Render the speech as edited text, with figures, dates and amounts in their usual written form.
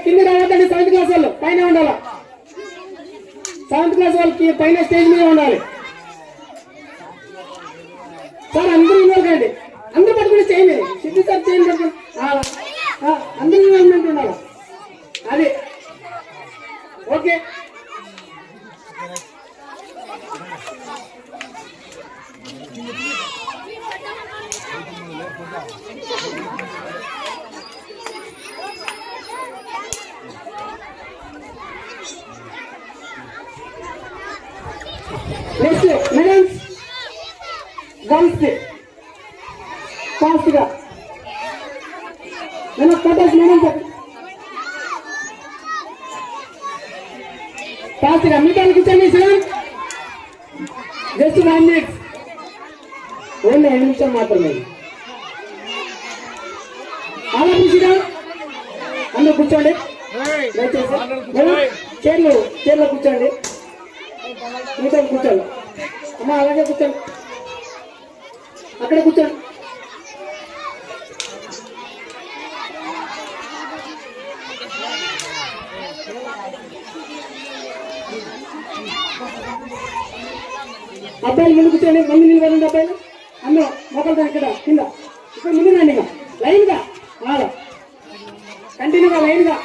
కింద రావద్దండి. 7th class వాళ్ళు పైన ఉండాలి. 7th క్లాస్ వాళ్ళకి పైన స్టేజ్ మీద ఉండాలి. సార్ అందరూ ఇవ్వకండి. అందరూ పట్టుకుని చేయండి. సిద్ధి సార్ చేయండి. పట్టుకుని అందరూ ఇన్వాల్వ్మెంట్ ఉండాలి. అది okay. Next madams girls fast గా నేను ఫోటోస్ మేడం ఫాస్ట్ గా మీ దానికి ఇచ్చండి సార్. జస్ట్ 1 minute ఓన్లీ 5 నిమిషాలు మాత్రమే. ఆలోచించగా అందరూ కూర్చోండి. చైర్లో కూర్చోండి. మీతో కూర్చోండి అమ్మా. అలాగే కూర్చోండి. అక్కడ కూర్చోండి. అబ్బాయిలు ముందు కూర్చోండి. ముందు నిలబడండి. అబ్బాయిలు అందరూ మొక్కలతో ఇక్కడ కింద ఇక్కడ ముందు రండి. ఇక లైన్ గా కంటిన్యూగా లైన్ గా